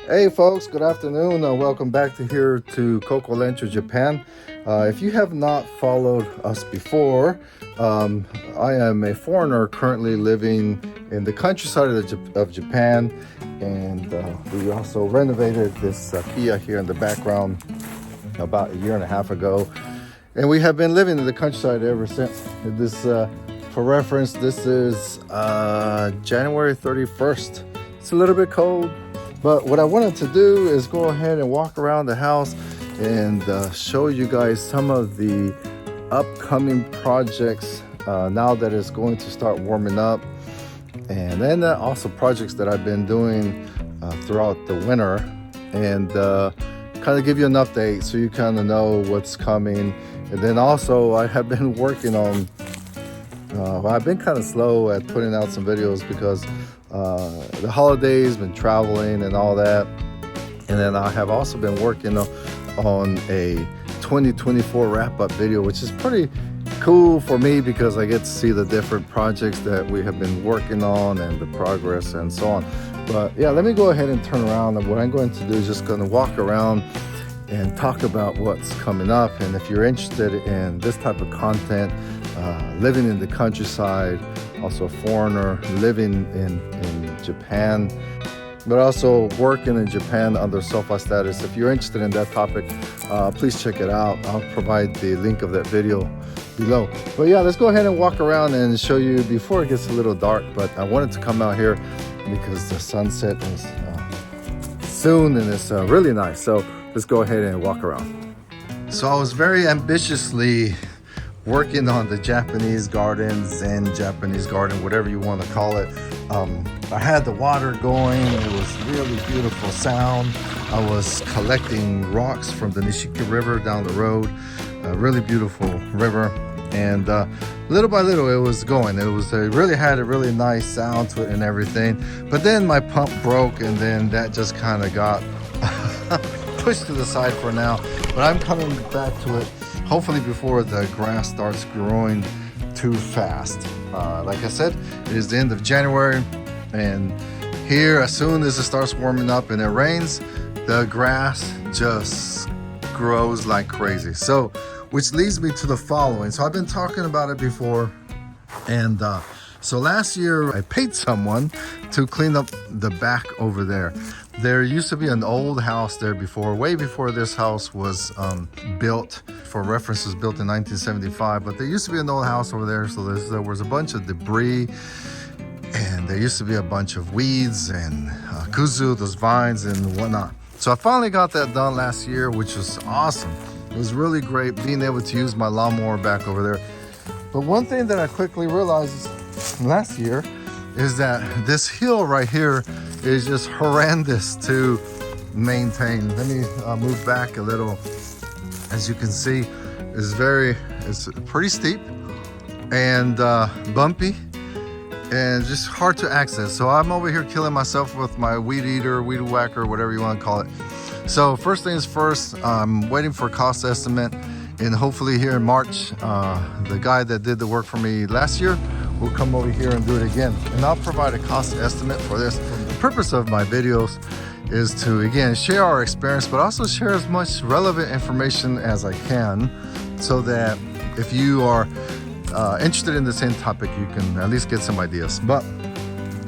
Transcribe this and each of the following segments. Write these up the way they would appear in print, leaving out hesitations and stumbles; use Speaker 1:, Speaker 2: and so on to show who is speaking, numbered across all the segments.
Speaker 1: Hey folks, good afternoon. Welcome back to Cocolenchojapan. If you have not followed us before, I am a foreigner currently living in the countryside of Japan, and we also renovated this Akiya here in the background about a year and a half ago, and we have been living in the countryside ever since. For reference, this is January 31st. It's a little bit cold. But what I wanted to do is go ahead and walk around the house and show you guys some of the upcoming projects now that it's going to start warming up. And then also projects that I've been doing throughout the winter, and kind of give you an update so you kind of know what's coming. And then also I have been working on, I've been kind of slow at putting out some videos because the holidays, been traveling and all that. And then I have also been working on a 2024 wrap-up video, which is pretty cool for me because I get to see the different projects that we have been working on and the progress and so on. But yeah, let me go ahead and turn around, and what I'm going to do is just going to walk around and talk about what's coming up. And if you're interested in this type of content, living in the countryside, also a foreigner living in Japan, but also working in Japan under SOFA status. If you're interested in that topic, please check it out. I'll provide the link of that video below. But yeah, let's go ahead and walk around and show you before it gets a little dark. But I wanted to come out here because the sunset is soon, and it's really nice. So let's go ahead and walk around. So I was very ambitiously working on the Japanese garden, Zen Japanese garden, whatever you want to call it. I had the water going. It was really beautiful sound. I was collecting rocks from the Nishiki River down the road, a really beautiful river. And little by little it was going. It really had a really nice sound to it and everything. But then my pump broke, and then that just kind of got pushed to the side for now. But I'm coming back to it, hopefully before the grass starts growing too fast. Like I said, it is the end of January, and here, as soon as it starts warming up and it rains, the grass just grows like crazy. So, which leads me to the following. So I've been talking about it before, and so last year I paid someone to clean up the back over there. There used to be an old house there before, way before this house was built. For reference, it was built in 1975, but there used to be an old house over there. So there was a bunch of debris, and there used to be a bunch of weeds and kuzu, those vines and whatnot. So I finally got that done last year, which was awesome. It was really great being able to use my lawnmower back over there. But one thing that I quickly realized last year is that this hill right here is just horrendous to maintain. Let me move back a little. As you can see, it's pretty steep and bumpy and just hard to access. So I'm over here killing myself with my weed eater, weed whacker, whatever you want to call it. So first things first, I'm waiting for a cost estimate, and hopefully here in March, the guy that did the work for me last year will come over here and do it again, and I'll provide a cost estimate for this. The purpose of my videos is to, again, share our experience, but also share as much relevant information as I can, so that if you are interested in the same topic, you can at least get some ideas. But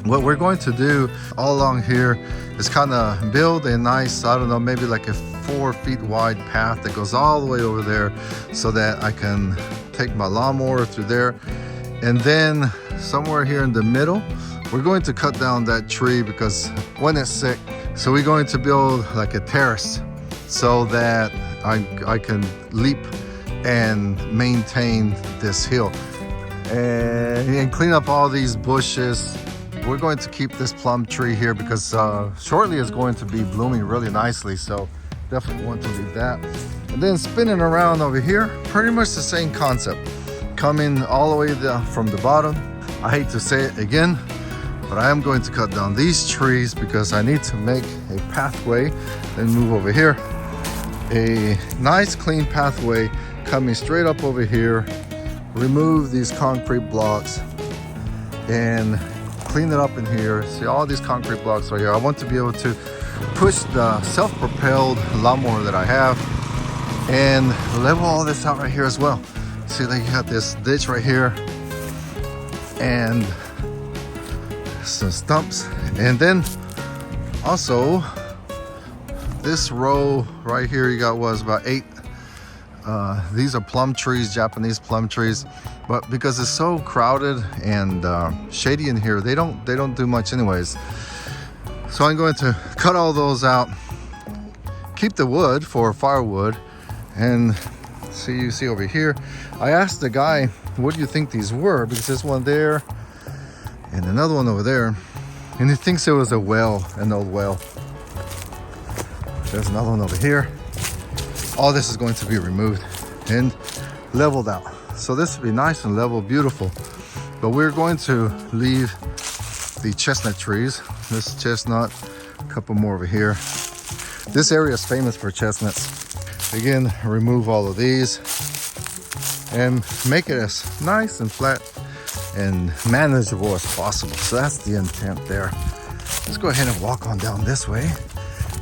Speaker 1: what we're going to do all along here is kind of build a nice, I don't know, maybe like a 4 feet wide path that goes all the way over there, so that I can take my lawnmower through there. And then somewhere here in the middle, we're going to cut down that tree because when it's sick, so we're going to build like a terrace so that I can leap and maintain this hill and clean up all these bushes. We're going to keep this plum tree here because shortly it's going to be blooming really nicely, so definitely want to leave that. And then spinning around over here, pretty much the same concept, coming all the way down from the bottom. I hate to say it again, but I am going to cut down these trees because I need to make a pathway. Then move over here, a nice clean pathway coming straight up over here. Remove these concrete blocks and clean it up in here. See all these concrete blocks right here. I want to be able to push the self-propelled lawnmower that I have and level all this out right here as well. See, like you got this ditch right here and some stumps, and then also this row right here you got was about 8. These are plum trees, Japanese plum trees, but because it's so crowded and shady in here, they don't do much anyways. So I'm going to cut all those out, keep the wood for firewood, and you see over here, I asked the guy, what do you think these were? Because there's one there and another one over there, and he thinks it was a well, an old well. There's another one over here. All this is going to be removed and leveled out. So this will be nice and level, beautiful. But we're going to leave the chestnut trees. This chestnut, a couple more over here. This area is famous for chestnuts. Again, remove all of these and make it as nice and flat and manageable as possible. So that's the intent there. Let's go ahead and walk on down this way.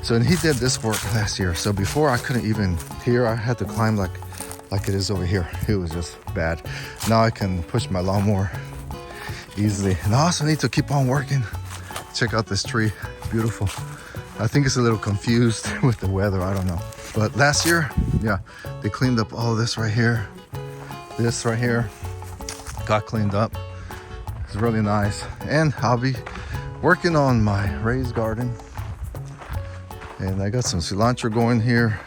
Speaker 1: So, and he did this work last year. So before I couldn't even, here I had to climb like it is over here. It was just bad. Now I can push my lawnmower easily. And I also need to keep on working. Check out this tree, beautiful. I think it's a little confused with the weather, I don't know. But last year, yeah, they cleaned up all this right here. This right here got cleaned up. It's really nice. And I'll be working on my raised garden. And I got some cilantro going here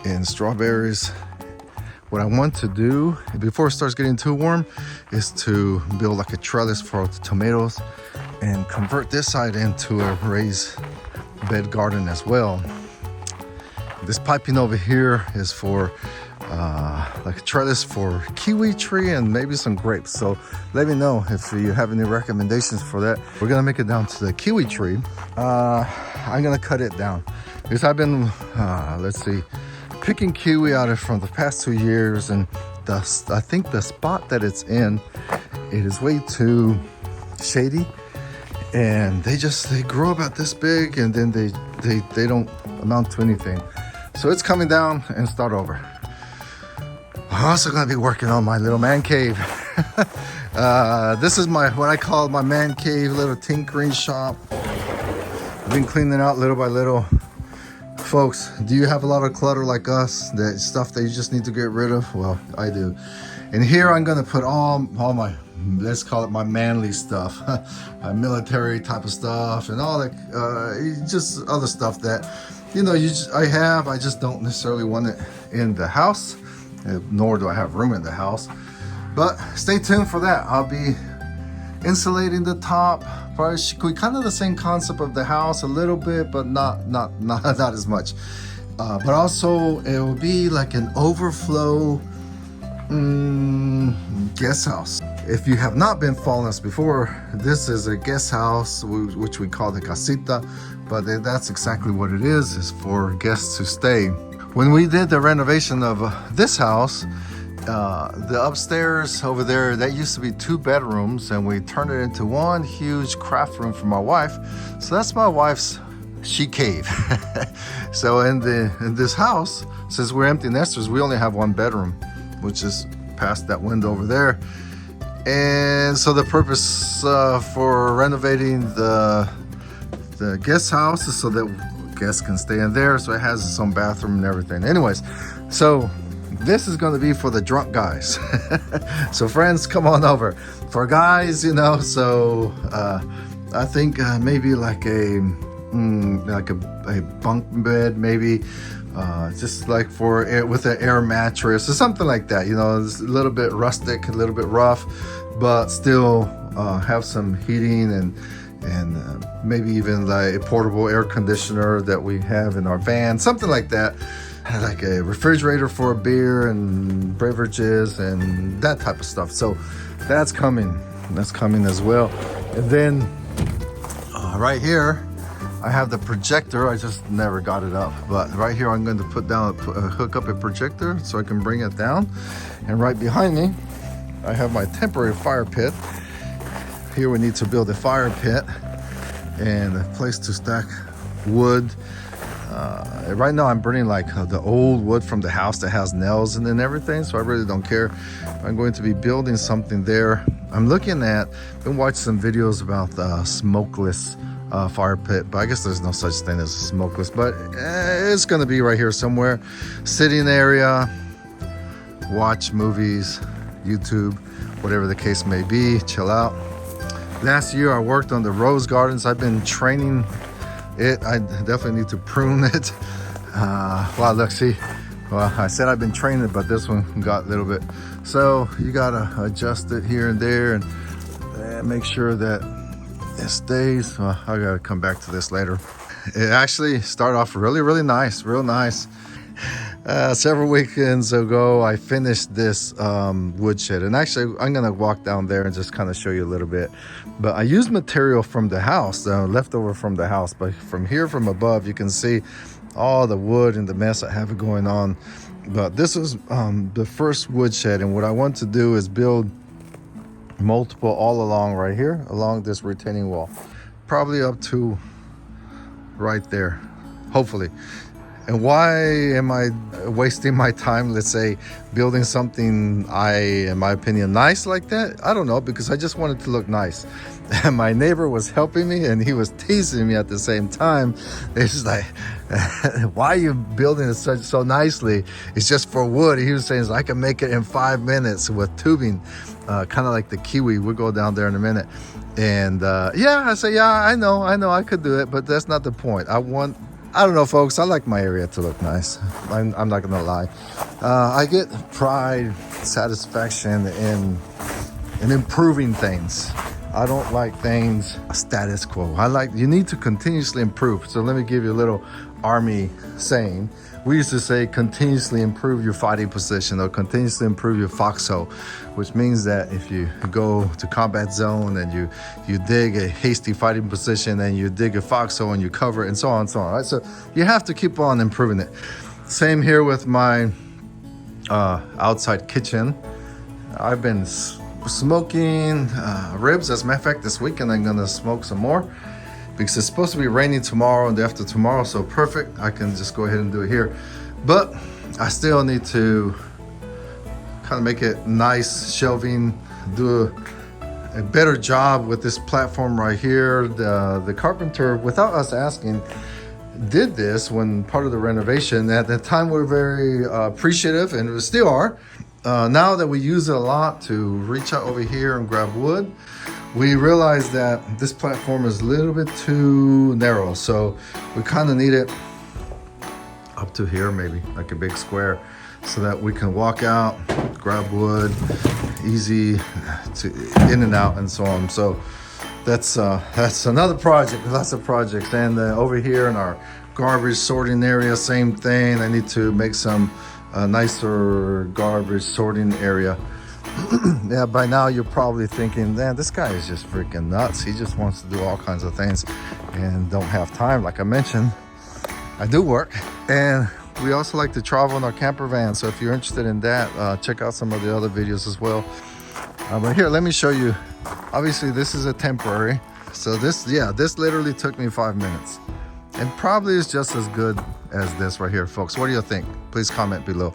Speaker 1: and strawberries. What I want to do before it starts getting too warm is to build like a trellis for the tomatoes and convert this side into a raised bed garden as well. This piping over here is for like a trellis for kiwi tree and maybe some grapes. So let me know if you have any recommendations for that. We're gonna make it down to the kiwi tree. I'm gonna cut it down because I've been let's see, picking kiwi out of from the past 2 years, and I think the spot that it's in, it is way too shady, and they grow about this big and then they don't amount to anything. So it's coming down and start over. I'm also gonna be working on my little man cave. This is what I call my man cave, little tinkering shop. I've been cleaning out little by little. Folks, do you have a lot of clutter like us? That stuff that you just need to get rid of? Well, I do. And here I'm gonna put all my, let's call it my manly stuff, military type of stuff, and all that, just other stuff that, you know, I just don't necessarily want it in the house, nor do I have room in the house. But stay tuned for that. I'll be insulating the top, probably kind of the same concept of the house a little bit, but not as much. But also it will be like an overflow guest house. If you have not been following us before, this is a guest house which we call the casita, but that's exactly what it is for guests to stay. When we did the renovation of this house, the upstairs over there, that used to be 2 bedrooms, and we turned it into one huge craft room for my wife. So that's my wife's she cave. So in this house, since we're empty nesters, we only have 1 bedroom, which is past that window over there. And so the purpose for renovating the guest house is so that guests can stay in there. So it has its own bathroom and everything. Anyways, so this is going to be for the drunk guys. So friends, come on over. For guys, you know, so I think maybe like a bunk bed, maybe just like with an air mattress or something like that. You know, it's a little bit rustic, a little bit rough, but still have some heating and maybe even like a portable air conditioner that we have in our van, something like that. Like a refrigerator for beer and beverages and that type of stuff. So that's coming as well. And then right here I have the projector. I just never got it up, but right here I'm going to hook up a projector so I can bring it down. And right behind me I have my temporary fire pit. Here we need to build a fire pit and a place to stack wood. Right now I'm burning like the old wood from the house that has nails and everything, so I really don't care. I'm going to be building something there. I'm looking at, been watching some videos about smokeless fire pit, but I guess there's no such thing as smokeless, but it's gonna be right here somewhere. Sitting area, watch movies, YouTube, whatever the case may be, chill out. Last year I worked on the rose gardens. I've been training it. I definitely need to prune it. Wow, look, see, well, I said I've been training it, but this one got a little bit. So you gotta adjust it here and there and make sure that it stays. Well, I gotta come back to this later. It actually started off really nice, real nice. Several weekends ago I finished this woodshed, and actually I'm gonna walk down there and just kind of show you a little bit. But I used material from the house, leftover from the house, but from here, from above, you can see all the wood and the mess I have going on. But this was the first woodshed, and what I want to do is build multiple all along right here, along this retaining wall, probably up to right there, hopefully. And why am I wasting my time, let's say, building something in my opinion, nice like that? I don't know, because I just wanted to look nice. And my neighbor was helping me and he was teasing me at the same time. It's just like, why are you building it so nicely? It's just for wood. He was saying, I can make it in 5 minutes with tubing, kind of like the kiwi. We'll go down there in a minute. And yeah, I say, yeah, I know, I could do it, but that's not the point. I don't know, folks. I like my area to look nice. I'm not gonna lie. I get pride, satisfaction in improving things. I don't like things status quo. You need to continuously improve. So let me give you a little army saying. We used to say continuously improve your fighting position, or continuously improve your foxhole, which means that if you go to combat zone and you dig a hasty fighting position and you dig a foxhole and you cover it and so on and so on, right? So you have to keep on improving it. Same here with my outside kitchen. I've been smoking ribs. As a matter of fact, this weekend I'm gonna smoke some more, because it's supposed to be raining tomorrow and the after tomorrow, so perfect. I can just go ahead and do it here. But I still need to kind of make it nice, shelving, do a better job with this platform right here. The carpenter, without us asking, did this when part of the renovation. At the time, we were very appreciative, and we still are. Now that we use it a lot to reach out over here and grab wood, we realized that this platform is a little bit too narrow, so we kind of need it up to here, maybe like a big square, so that we can walk out, grab wood, easy to in and out and so on. So that's another project, lots of projects. And over here in our garbage sorting area, same thing. I need to make some nicer garbage sorting area. Yeah, by now you're probably thinking, man, this guy is just freaking nuts. He just wants to do all kinds of things and don't have time. Like I mentioned, I do work, and we also like to travel in our camper van. So if you're interested in that, check out some of the other videos as well. But here, let me show you. Obviously, this is a temporary. So this literally took me 5 minutes, and probably is just as good as this right here, folks. What do you think? Please comment below.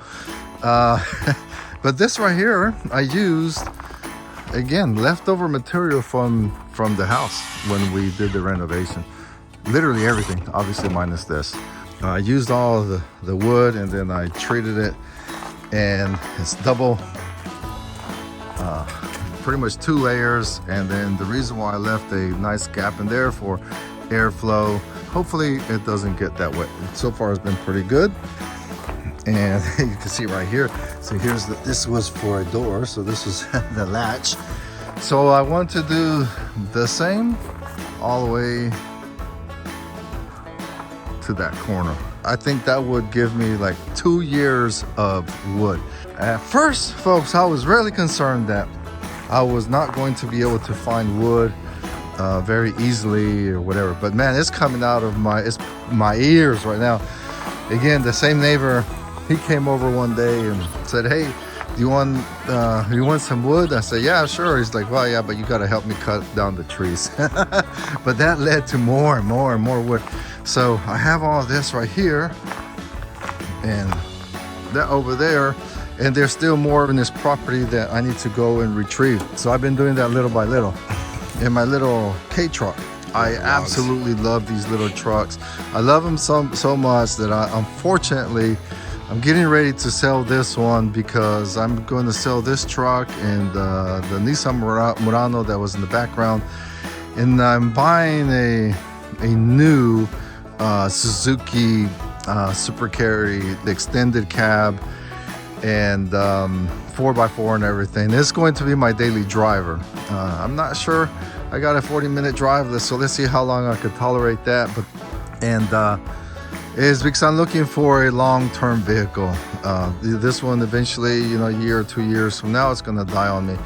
Speaker 1: But this right here, I used, again, leftover material from the house when we did the renovation. Literally everything, obviously minus this. I used all the wood, and then I treated it, and it's double, pretty much 2 layers. And then the reason why I left a nice gap in there for airflow, hopefully it doesn't get that wet. So far it's been pretty good. And you can see right here, so this was for a door, so this was the latch. So I want to do the same all the way to that corner. I think that would give me like 2 years of wood. At first, folks, I was really concerned that I was not going to be able to find wood very easily or whatever, but man, it's coming out of my ears right now. Again, the same neighbor, he came over one day and said, hey, you want some wood? I said, yeah, sure. He's like, well, yeah, but you got to help me cut down the trees. But that led to more and more and more wood. So I have all this right here and that over there. And there's still more in this property that I need to go and retrieve. So I've been doing that little by little. In my little K truck, I absolutely love these little trucks. I love them so much that unfortunately, I'm getting ready to sell this one because I'm going to sell this truck and the Nissan Murano that was in the background. And I'm buying a new Suzuki Super Carry, the extended cab, and 4x4 and everything. It's going to be my daily driver. I'm not sure. I got a 40-minute drive, so let's see how long I could tolerate that. Is because I'm looking for a long-term vehicle. This one eventually, a year or 2 years from now, it's gonna die on me.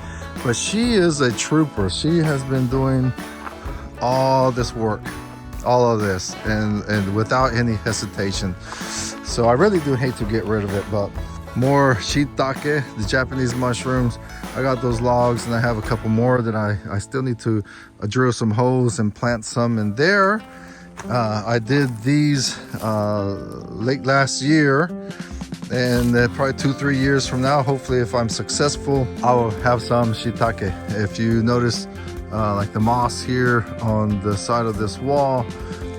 Speaker 1: But she is a trooper. She has been doing all this work, all of this, and without any hesitation. So I really do hate to get rid of it, but more shiitake, the Japanese mushrooms. I got those logs and I have a couple more that I still need to drill some holes and plant some in there. I did these late last year, and probably 2-3 years from now, hopefully if I'm successful, I will have some shiitake. If you notice like the moss here on the side of this wall,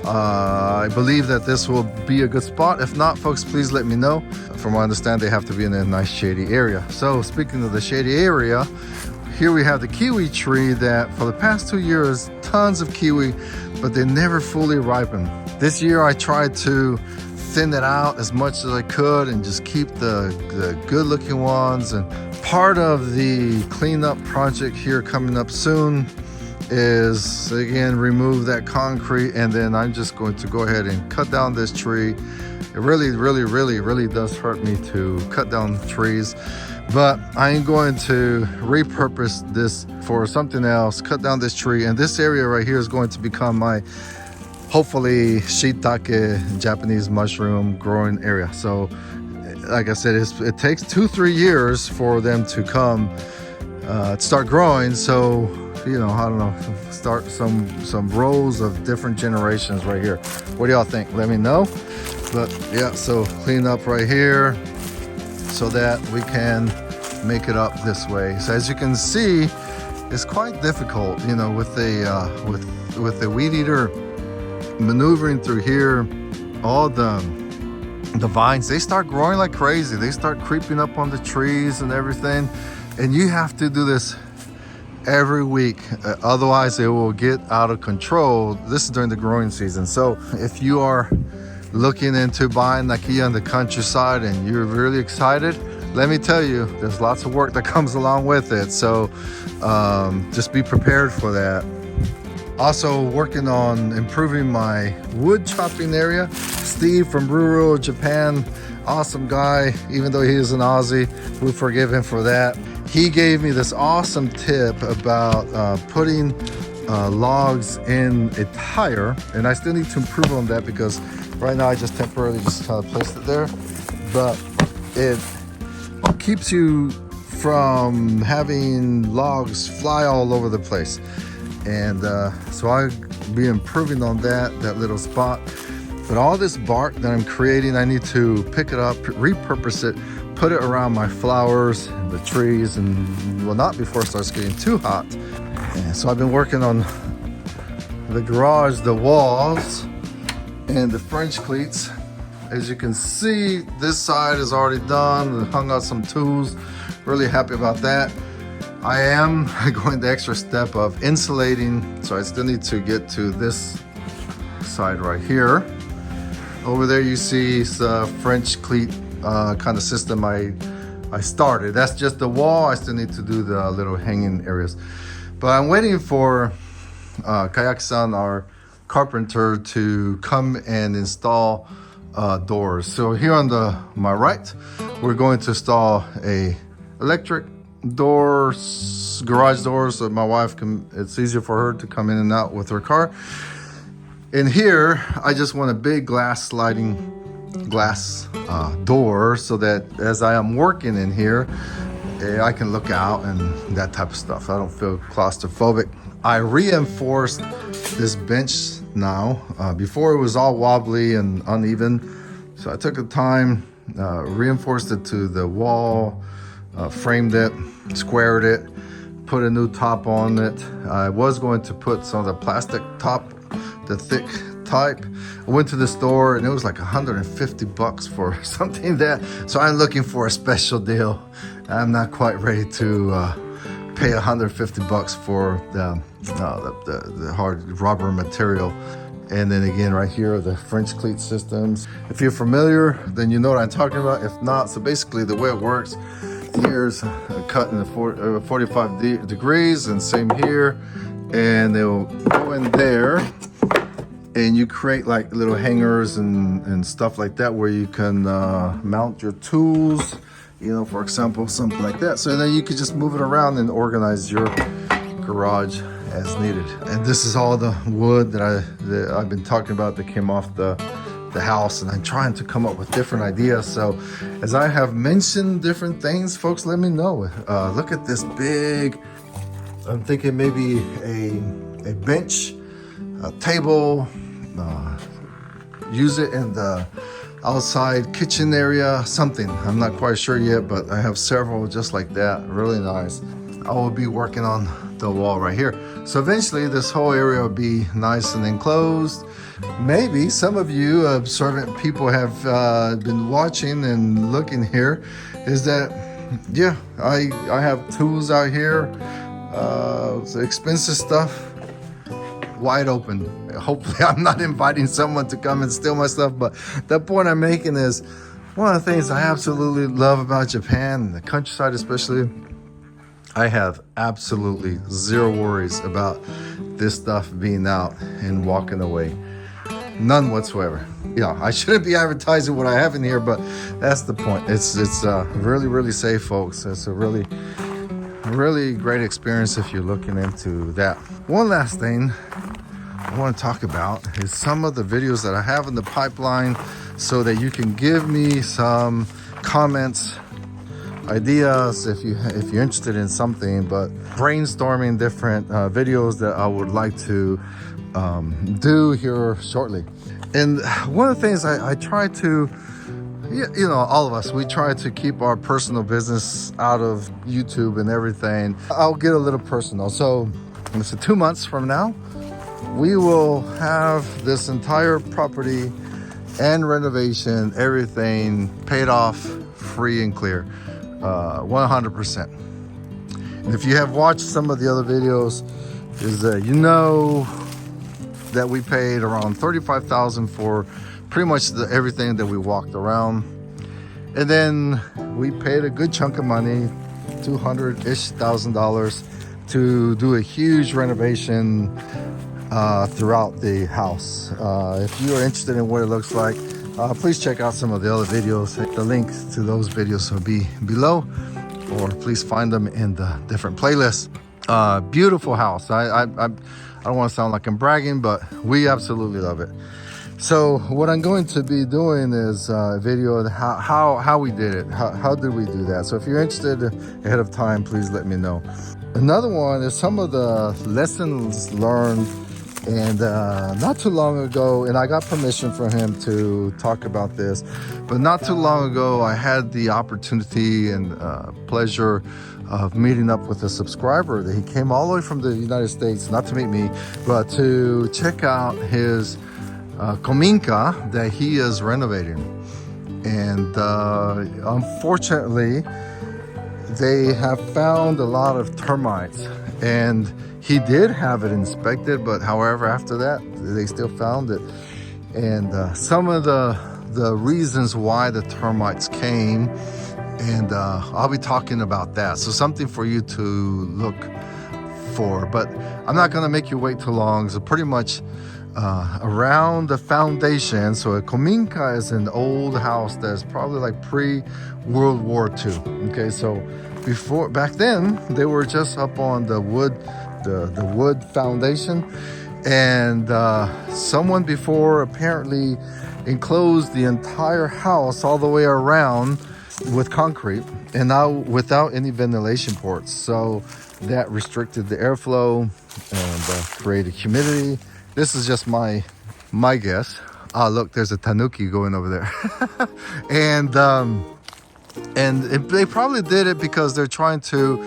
Speaker 1: I believe that this will be a good spot. If not, folks, please let me know. From what I understand, they have to be in a nice shady area. So speaking of the shady area, here we have the kiwi tree that for the past 2 years, tons of kiwi, but they never fully ripened. This year I tried to thin it out as much as I could and just keep the good looking ones. And part of the cleanup project here coming up soon is, again, remove that concrete, and then I'm just going to go ahead and cut down this tree. It really does hurt me to cut down trees, but I'm going to repurpose this for something else, cut down this tree, and this area right here is going to become my, hopefully, shiitake Japanese mushroom growing area. So like I said, it takes 2-3 years for them to come start growing. So I don't know, start some rows of different generations right here. What do y'all think? Let me know. But yeah, so clean up right here so that we can make it up this way. So as you can see, it's quite difficult, with the weed eater maneuvering through here. All the vines, they start growing like crazy. They start creeping up on the trees and everything, and you have to do this every week, otherwise it will get out of control. This is during the growing season. So if you are looking into buying Akiya in the countryside and you're really excited, let me tell you, there's lots of work that comes along with it. So just be prepared for that. Also working on improving my wood chopping area. Steve from rural Japan, awesome guy. Even though he is an Aussie, we forgive him for that. He gave me this awesome tip about putting logs in a tire, and I still need to improve on that because right now I just temporarily just kind of placed it there, but it keeps you from having logs fly all over the place. And so I'll be improving on that little spot. But all this bark that I'm creating, I need to pick it up, repurpose it, put it around my flowers and the trees, and well, not before it starts getting too hot. And so I've been working on the garage, the walls, and the French cleats. As you can see, this side is already done. I hung out some tools. Really happy about that. I am going the extra step of insulating, so I still need to get to this side right here. Over there you see the French cleat kind of system I started. That's just the wall. I still need to do the little hanging areas. But I'm waiting for Kayaki-san, our carpenter, to come and install doors. So here on my right, we're going to install a electric doors, garage doors, so my wife can, it's easier for her to come in and out with her car. And here, I just want a big sliding glass door, so that as I am working in here, I can look out and that type of stuff. I don't feel claustrophobic. I reinforced this bench now. Before it was all wobbly and uneven. So I took the time, reinforced it to the wall, framed it, squared it, put a new top on it. I was going to put some of the plastic top, the thick type. I went to the store and it was like 150 bucks for something that, so I'm looking for a special deal. I'm not quite ready to pay 150 bucks for the hard rubber material. And then again, right here are the French cleat systems. If you're familiar, then you know what I'm talking about. If not, so basically the way it works, here's cut in the 45 degrees, and same here. And they'll go in there, and you create like little hangers and stuff like that where you can mount your tools, you know, for example, something like that. So then you could just move it around and organize your garage as needed. And this is all the wood that I've been talking about that came off the house, and I'm trying to come up with different ideas. So as I have mentioned different things, folks, let me know. Look at this big, I'm thinking maybe a bench, a table, use it in the outside kitchen area, something. I'm not quite sure yet, but I have several just like that, really nice. I will be working on the wall right here. So eventually this whole area will be nice and enclosed. Maybe some of you observant people have been watching and looking here, is that, yeah, I have tools out here, expensive stuff, wide open. Hopefully I'm not inviting someone to come and steal my stuff, but the point I'm making is one of the things I absolutely love about Japan, the countryside especially, I have absolutely zero worries about this stuff being out and walking away. None whatsoever. Yeah, I shouldn't be advertising what I have in here, but that's the point. It's really, really safe, folks. It's a really great experience if you're looking into that. One last thing I want to talk about is some of the videos that I have in the pipeline, so that you can give me some comments, ideas if you're interested in something, but brainstorming different videos that I would like to do here shortly. And one of the things I try to, you know, all of us, we try to keep our personal business out of YouTube and everything. I'll get a little personal. So it's 2 months from now, we will have this entire property and renovation, everything paid off, free and clear. 100%. And if you have watched some of the other videos, is that you know that we paid around $35,000 for pretty much everything that we walked around, and then we paid a good chunk of money, $200,000-ish, to do a huge renovation throughout the house. If you are interested in what it looks like, please check out some of the other videos. The link to those videos will be below, or please find them in the different playlists. Beautiful house. I don't want to sound like I'm bragging, but we absolutely love it. So what I'm going to be doing is a video of how we did it. How did we do that? So if you're interested ahead of time, please let me know. Another one is some of the lessons learned. And not too long ago, and I got permission from him to talk about this, but not too long ago, I had the opportunity and pleasure of meeting up with a subscriber that he came all the way from the United States, not to meet me, but to check out his kominka that he is renovating. And unfortunately, they have found a lot of termites, and he did have it inspected, but however, after that, they still found it. And some of the reasons why the termites came, and I'll be talking about that. So something for you to look for, but I'm not gonna make you wait too long. So pretty much around the foundation, so a kominka is an old house that's probably like pre-World War II. Okay, so back then, they were just up on the wood, the wood foundation, and someone before apparently enclosed the entire house all the way around, with concrete, and now without any ventilation ports. So that restricted the airflow and created humidity. This is just my guess. Ah, look, there's a tanuki going over there. They probably did it because they're trying to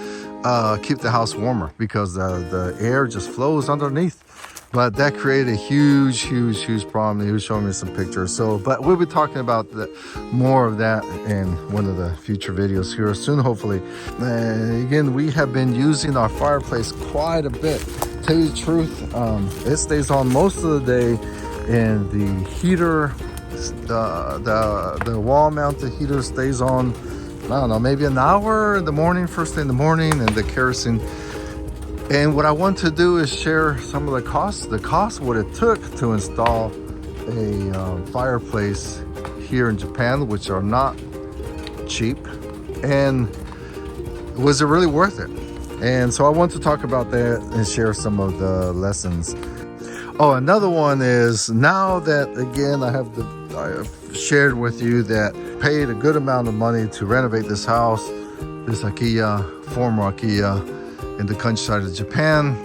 Speaker 1: keep the house warmer, because the air just flows underneath. But that created a huge problem. He was showing me some pictures. So, but we'll be talking about more of that in one of the future videos here soon, hopefully. Again, we have been using our fireplace quite a bit. Tell you the truth, it stays on most of the day, and the heater, the wall-mounted heater stays on, I don't know, maybe an hour in the morning, first thing in the morning, and the kerosene. And what I want to do is share some of the cost what it took to install a fireplace here in Japan, which are not cheap, and was it really worth it? And so I want to talk about that and share some of the lessons. Oh, another one is, now that again I have shared with you that paid a good amount of money to renovate this house, this Akiya, former Akiya, in the countryside of Japan.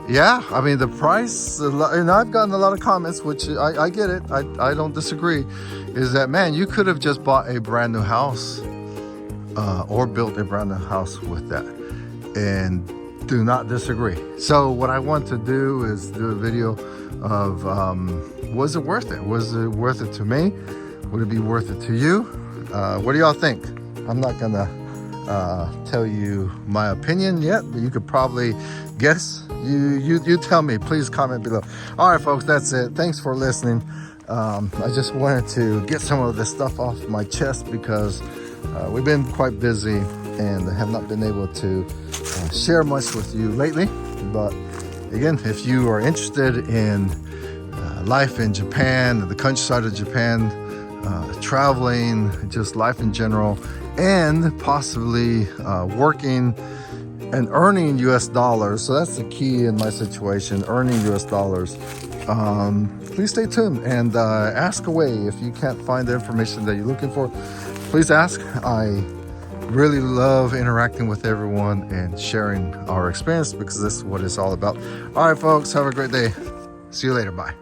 Speaker 1: Yeah, I mean, the price, and I've gotten a lot of comments, which I get it, I don't disagree, is that, man, you could have just bought a brand new house or built a brand new house with that, and do not disagree. So what I want to do is do a video of, was it worth it? Was it worth it to me? Would it be worth it to you? What do y'all think? I'm not gonna tell you my opinion yet, but you could probably guess. You tell me. Please comment below. All right, folks, that's it. Thanks for listening. I just wanted to get some of this stuff off my chest, because we've been quite busy and have not been able to share much with you lately. But again, if you are interested in life in Japan, the countryside of Japan, traveling, just life in general, and possibly working and earning US dollars. So that's the key in my situation, earning US dollars. Please stay tuned and ask away. If you can't find the information that you're looking for, please ask. I really love interacting with everyone and sharing our experience, because this is what it's all about. All right, folks, have a great day. See you later. Bye.